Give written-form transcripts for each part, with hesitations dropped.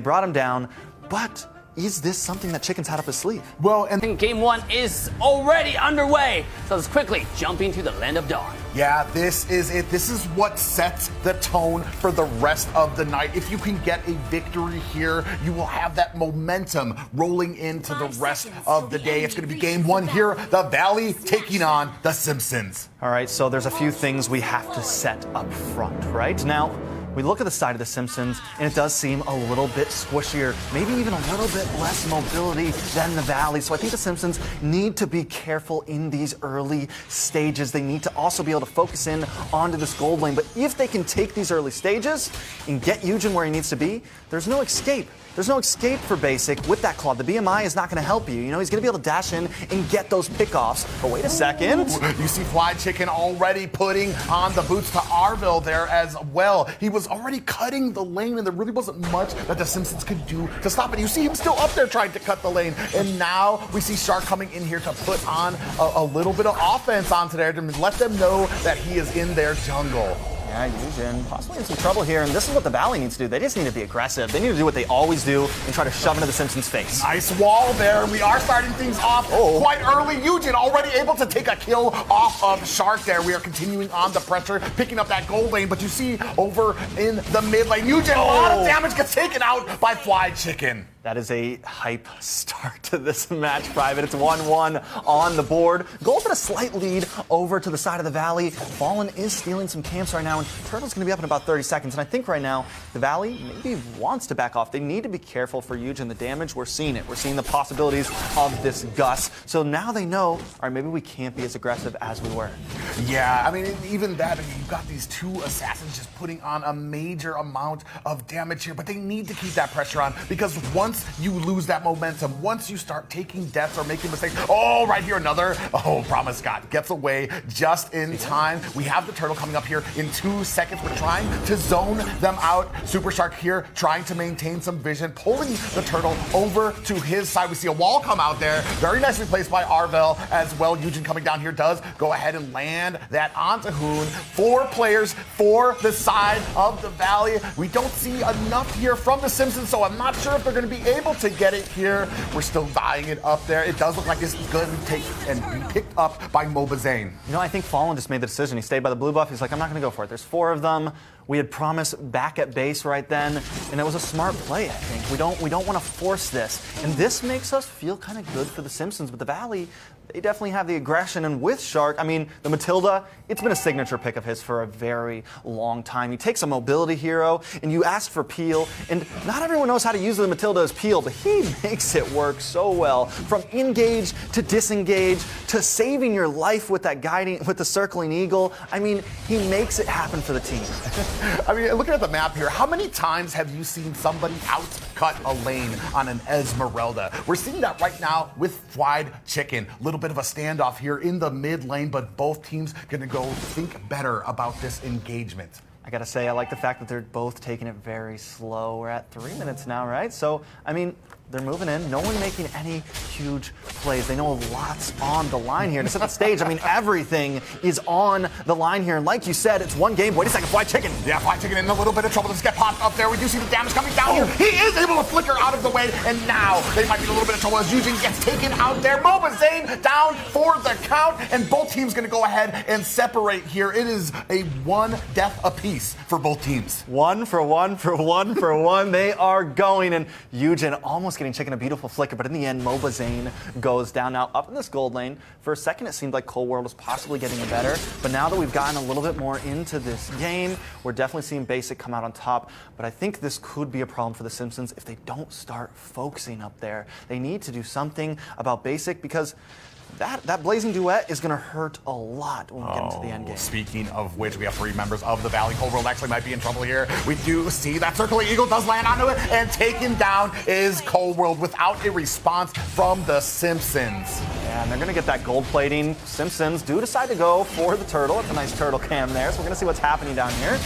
brought him down, but is this something that Chicken's had up his sleeve? Well, and Game 1 is already underway, so let's quickly jump into the Land of Dawn. yeah, this is it. This is what sets the tone for the rest of the night. If you can get a victory here, you will have that momentum rolling into the rest of the day. It's going to be Game 1 here, the Valley taking on the Simpsons. All right, so there's a few things we have to set up front, right? Now, we look at the side of the Simpsons, and it does seem a little bit squishier, maybe even a little bit less mobility than the Valley. So I think the Simpsons need to be careful in these early stages. They need to also be able to focus in onto this gold lane. But if they can take these early stages and get Eugen where he needs to be, there's no escape. There's no escape for Basic with that claw. The BMI is not going to help you. You know, he's going to be able to dash in and get those pickoffs. But wait a second. You see Fly Chicken already putting on the boots to Arville there as well. He was already cutting the lane, and there really wasn't much that the Simpsons could do to stop it. You see him still up there trying to cut the lane. And now we see Shark coming in here to put on a little bit of offense onto there to let them know that he is in their jungle. Yeah, Eugen possibly in some trouble here, and this is what the Valley needs to do. They just need to be aggressive. They need to do what they always do and try to shove into the Simpsons' face. Nice wall there. We are starting things off quite early. Eugen already able to take a kill off of Shark there. We are continuing on the pressure, picking up that gold lane, but you see over in the mid lane, Eugen, a lot of damage gets taken out by Fly Chicken. That is a hype start to this match, Private. It's 1-1 on the board. Gold at a slight lead over to the side of the Valley. Fallen is stealing some camps right now, and Turtle's going to be up in about 30 seconds. And I think right now, the Valley maybe wants to back off. They need to be careful for Eugen. The damage, we're seeing it. We're seeing the possibilities of this Gus. So now they know, all right, maybe we can't be as aggressive as we were. Yeah, I mean, even that, I mean, you've got these two assassins just putting on a major amount of damage here, but they need to keep that pressure on, because once you lose that momentum, once you start taking deaths or making mistakes, right here, another, Promise Scott gets away just in time. We have the Turtle coming up here in 2 seconds. We're trying to zone them out. Super Shark here trying to maintain some vision, pulling the Turtle over to his side. We see a wall come out there. Very nicely placed by Arville as well. Eugen coming down here does go ahead and land that onto Hoon. 4 players for the side of the Valley. We don't see enough here from the Simpsons, so I'm not sure if they're going to be able to get it here. We're still buying it up there. It does look like this is going to be taken and be picked up by Mobazane. You know, I think Fallen just made the decision. He stayed by the blue buff. He's like, I'm not going to go for it. There's 4 of them. We had Promise back at base right then, and it was a smart play, I think. We don't want to force this. And this makes us feel kind of good for the Simpsons, but the Valley, they definitely have the aggression. And with Shark, I mean, the Matilda, it's been a signature pick of his for a very long time. He takes a mobility hero, and you ask for peel, and not everyone knows how to use the Matilda as peel, but he makes it work so well. From engage to disengage to saving your life with that guiding, with the circling eagle. I mean, he makes it happen for the team. I mean, looking at the map here, how many times have you seen somebody outcut a lane on an Esmeralda? We're seeing that right now with Fried Chicken. A little bit of a standoff here in the mid lane, but both teams going to go think better about this engagement. I gotta say, I like the fact that they're both taking it very slow. We're at 3 minutes now, right? So, I mean, they're moving in. No one making any huge plays. They know lots on the line here. To set the stage, I mean, everything is on the line here. And like you said, it's one game. Wait a second, Fly Chicken. Yeah, Fly Chicken in a little bit of trouble. Just get popped up there. We do see the damage coming down here. He is able to flicker out of the way, and now they might be in a little bit of trouble as Eugen gets taken out there. Mobazane down for the count, and both teams going to go ahead and separate here. It is a 1 death apiece for both teams. 1 for 1 for 1 for 1. They are going, and Eugen almost getting Chicken a beautiful flicker, but in the end, Mobazane goes down. Now, up in this gold lane, for a second it seemed like Cold World was possibly getting better, but now that we've gotten a little bit more into this game, we're definitely seeing Basic come out on top, but I think this could be a problem for the Simpsons if they don't start focusing up there. They need to do something about Basic, because that blazing duet is going to hurt a lot when we get into the end game. Speaking of which, we have 3 members of the Valley. Cold World actually might be in trouble here. We do see that circling eagle does land onto it, and taken down is Cold World without a response from the Simpsons. Yeah, and they're going to get that gold plating. Simpsons do decide to go for the turtle. It's a nice turtle cam there, so we're going to see what's happening down here.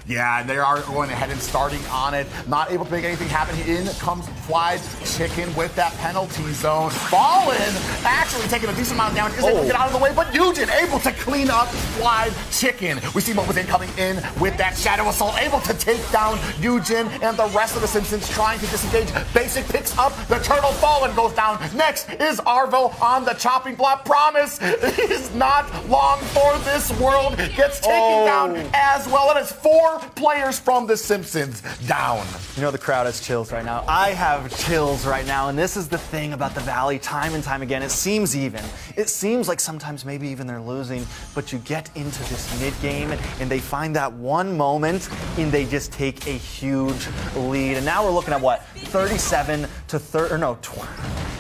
Yeah, they are going ahead and starting on it. Not able to make anything happen. In comes Fried Chicken with that penalty zone. Fallen, actually taking a decent amount of damage, is able to get out of the way, but Eugen able to clean up Fried Chicken. We see what was coming in with that Shadow Assault, able to take down Eugen and the rest of the Simpsons trying to disengage. Basic picks up the turtle. Fallen goes down. Next is Arvo on the chopping block. Promise is not long for this world. Gets taken down as well. It is 4 players from the Simpsons down. You know the crowd has chills right now. I have chills right now, and this is the thing about the Valley time and time again. It seems even. It seems like sometimes maybe even they're losing, but you get into this mid-game and they find that one moment and they just take a huge lead. And now we're looking at what?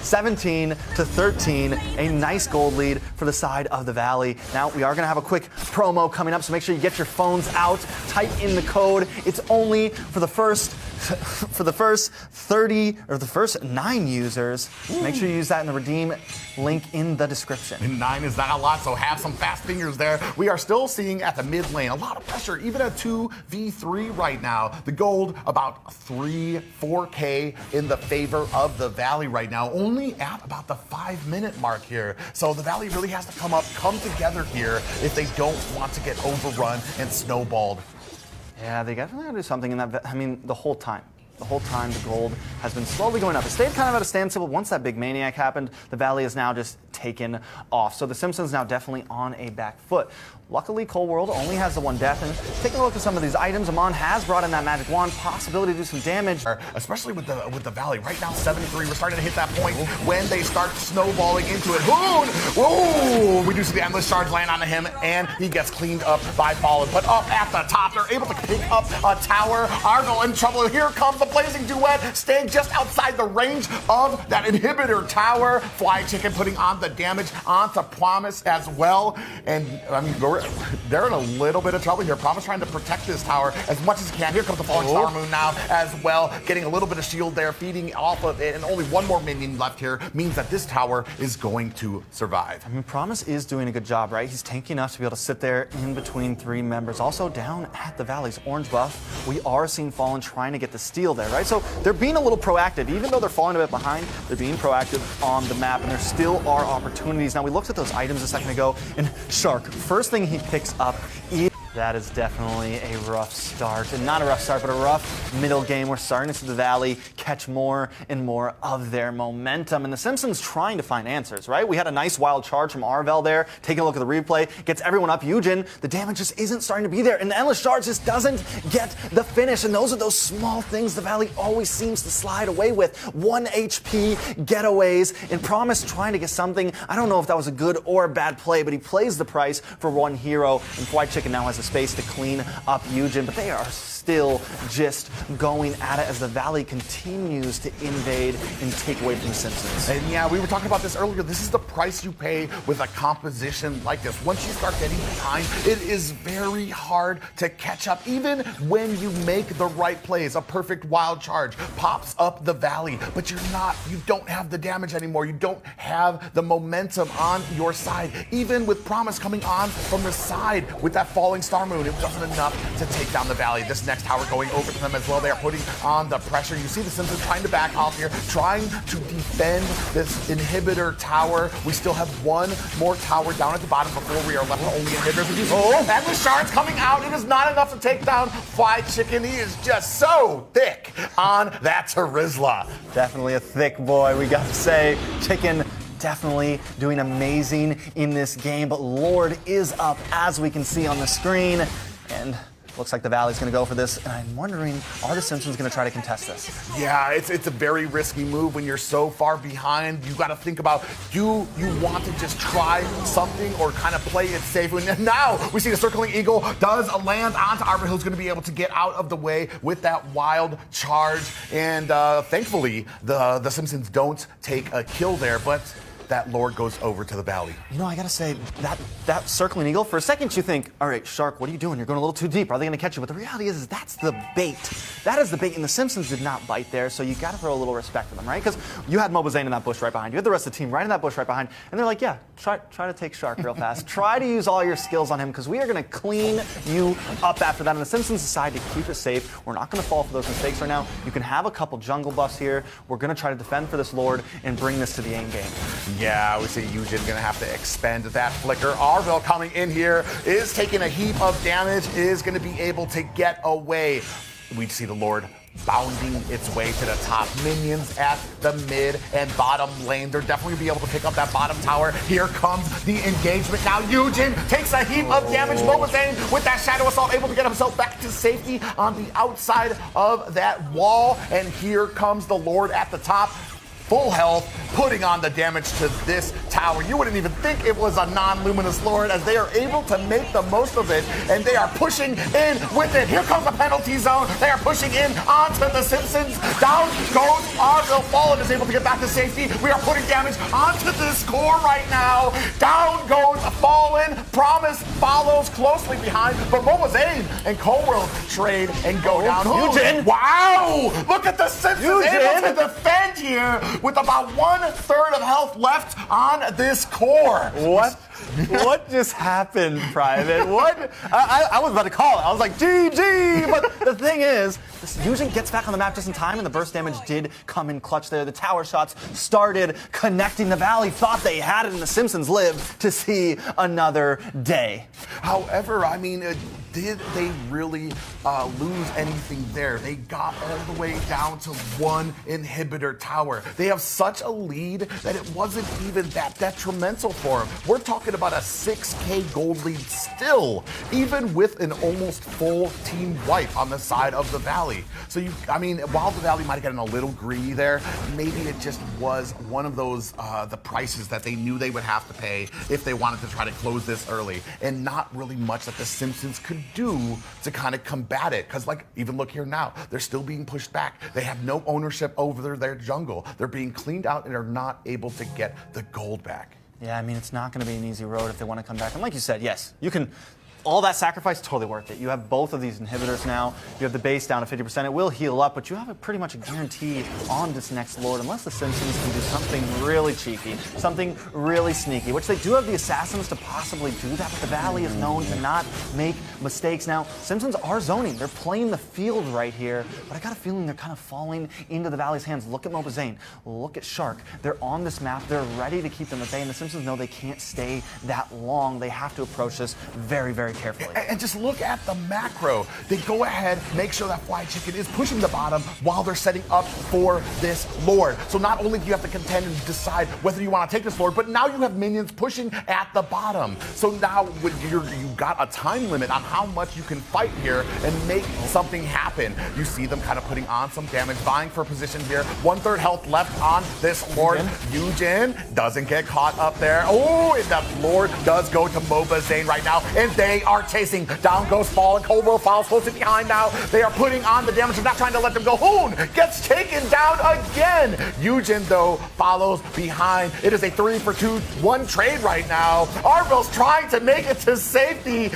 17 to 13, a nice gold lead for the side of the Valley. Now we are going to have a quick promo coming up, so make sure you get your phones out, type in the code. It's only for the first 30 or the first 9 users. Make sure you use that in the redeem link in the description. And 9 is not a lot, so have some fast fingers there. We are still seeing at the mid lane a lot of pressure, even at 2v3 right now. The gold about 4K in the favor of the Valley right now, only at about the 5-minute mark here. So the Valley really has to come together here if they don't want to get overrun and snowballed. Yeah, they definitely got to do something in that. I mean, the whole time. The whole time the gold has been slowly going up. It stayed kind of at a standstill, but once that big maniac happened, the Valley is now just taken off. So the Simpsons now definitely on a back foot. Luckily, Cold World only has the 1 death, and taking a look at some of these items, Amon has brought in that magic wand, possibility to do some damage. Especially with the Valley. Right now, 7-3, we're starting to hit that point when they start snowballing into it. Hoon! Whoa! We do see the endless charge land onto him, and he gets cleaned up by Fallen. But up at the top, they're able to pick up a tower. Argo in trouble. Here comes the Blazing Duet, staying just outside the range of that inhibitor tower. Fly Chicken putting on the damage onto Promise as well. And, I mean, they're in a little bit of trouble here. Promise trying to protect this tower as much as he can. Here comes the Falling Star Moon now as well, getting a little bit of shield there, feeding off of it, and only 1 more minion left here means that this tower is going to survive. I mean, Promise is doing a good job, right? He's tanky enough to be able to sit there in between 3 members. Also down at the Valley's orange buff, we are seeing Fallen trying to get the steal there, right? So they're being a little proactive. Even though they're falling a bit behind, they're being proactive on the map, and there still are opportunities. Now, we looked at those items a second ago, and Shark, first thing he picks up is... That is definitely a rough start. And not a rough start, but a rough middle game. We're starting to see the Valley catch more and more of their momentum. And the Simpsons trying to find answers, right? We had a nice wild charge from Arvel there. Taking a look at the replay. Gets everyone up. Eugen, the damage just isn't starting to be there. And the endless charge just doesn't get the finish. And those are those small things the Valley always seems to slide away with. 1 HP getaways. And Promise trying to get something. I don't know if that was a good or a bad play, but he plays the price for 1 hero. And White Chicken now has the space to clean up Eugen, but they are still just going at it as the Valley continues to invade and take away from the Simpsons. And yeah, we were talking about this earlier. This is the price you pay with a composition like this. Once you start getting behind, it is very hard to catch up. Even when you make the right plays, a perfect wild charge pops up the Valley, but you don't have the damage anymore. You don't have the momentum on your side. Even with Promise coming on from the side with that Falling Star Moon, it wasn't enough to take down the Valley. This next tower going over to them as well. They are putting on the pressure. You see the Simpsons trying to back off here, trying to defend this inhibitor tower. We still have 1 more tower down at the bottom before we are left with only inhibitors. And the shards coming out. It is not enough to take down Fly Chicken. He is just so thick on that Terizla. Definitely a thick boy, we got to say. Chicken definitely doing amazing in this game, but Lord is up, as we can see on the screen, and looks like the Valley's going to go for this, and I'm wondering, are the Simpsons going to try to contest this? Yeah, it's a very risky move when you're so far behind. You got to think about, do you want to just try something or kind of play it safe? And now we see the Circling Eagle does land onto Arbor, who's going to be able to get out of the way with that wild charge, and thankfully the Simpsons don't take a kill there, but that Lord goes over to the valley. You know, I gotta say, that circling eagle, for a second you think, all right, Shark, what are you doing? You're going a little too deep. Are they gonna catch you? But the reality is that's the bait. That is the bait, and the Simpsons did not bite there, so you gotta throw a little respect to them, right? Because you had Mobazane in that bush right behind you. You had the rest of the team right in that bush right behind, and they're like, yeah, try to take Shark real fast. Try to use all your skills on him, because we are gonna clean you up after that. And the Simpsons decide to keep it safe. We're not gonna fall for those mistakes right now. You can have a couple jungle buffs here. We're gonna try to defend for this Lord and bring this to the end game. Yeah, we see Eugen gonna have to expend that flicker. Arville coming in here is taking a heap of damage, is gonna be able to get away. We see the Lord bounding its way to the top. Minions at the mid and bottom lane. They're definitely gonna be able to pick up that bottom tower. Here comes the engagement. Now Eugen takes a heap of damage. Mobazane with that Shadow Assault able to get himself back to safety on the outside of that wall. And here comes the Lord at the top. Full health, putting on the damage to this tower. You wouldn't even think it was a non-luminous Lord, as they are able to make the most of it, and they are pushing in with it. Here comes the penalty zone. They are pushing in onto the Simpsons. Down goes Arville. Fallen is able to get back to safety. We are putting damage onto this core right now. Down goes Fallen. Promise follows closely behind, but Mobazane and Colwell trade and go down. Eugen! Wow! Look at the Simpsons Eugen! able to defend here with about 1/3 of health left on this core. What just happened, Private? What? I was about to call it. I was like, GG! But the thing is, this Eugen gets back on the map just in time, and the burst damage did come in clutch there. The tower shots started connecting the valley. Thought they had it, and the Simpsons lived to see another day. However, I mean, did they really lose anything there? They got all the way down to one inhibitor tower. They have such a lead that it wasn't even that detrimental for them. We're talking about a 6K gold lead still, even with an almost full team wipe on the side of the valley. So I mean, while the valley might have gotten a little greedy there, maybe it just was one of those the prices that they knew they would have to pay if they wanted to try to close this early, and not really much that the Simpsons could do to kind of combat it. Because like, even look here now, they're still being pushed back. They have no ownership over their jungle. They're being cleaned out and are not able to get the gold back. Yeah, I mean, it's not going to be an easy road if they want to come back. And like you said, yes, you can. All that sacrifice, totally worth it. You have both of these inhibitors now. You have the base down to 50%. It will heal up, but you have pretty much a guarantee on this next Lord, unless the Simpsons can do something really cheeky, something really sneaky, which they do have the Assassins to possibly do that, but the Valley is known to not make mistakes. Now, Simpsons are zoning. They're playing the field right here, but I got a feeling they're kind of falling into the Valley's hands. Look at Mobazane. Look at Shark. They're on this map. They're ready to keep them at bay, and the Simpsons know they can't stay that long. They have to approach this very, very carefully. And just look at the macro. They go ahead, make sure that Fly Chicken is pushing the bottom while they're setting up for this Lord. So not only do you have to contend and decide whether you want to take this Lord, but now you have minions pushing at the bottom. So now you've got a time limit on how much you can fight here and make something happen. You see them kind of putting on some damage, vying for position here. 1/3 health left on this Lord. Eugen doesn't get caught up there. Oh, and that Lord does go to Mobazane right now, and they are chasing. Down goes Fallen. Colwell follows closely behind now. They are putting on the damage. They're not trying to let them go. Hoon gets taken down again. Eugen, though, follows behind. It is a 3-for-2-1 trade right now. Arville's trying to make it to safety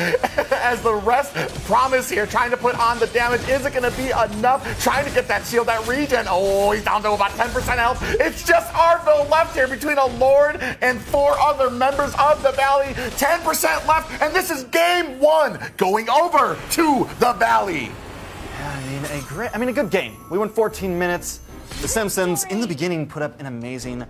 as the rest promise here, trying to put on the damage. Is it going to be enough? Trying to get that shield, that regen. Oh, he's down to about 10% health. It's just Arville left here between a Lord and 4 other members of the Valley. 10% left, and this is game 1 going over to the Valley. Yeah, I mean, a good game. We went 14 minutes. The Simpsons, in the beginning, put up an amazing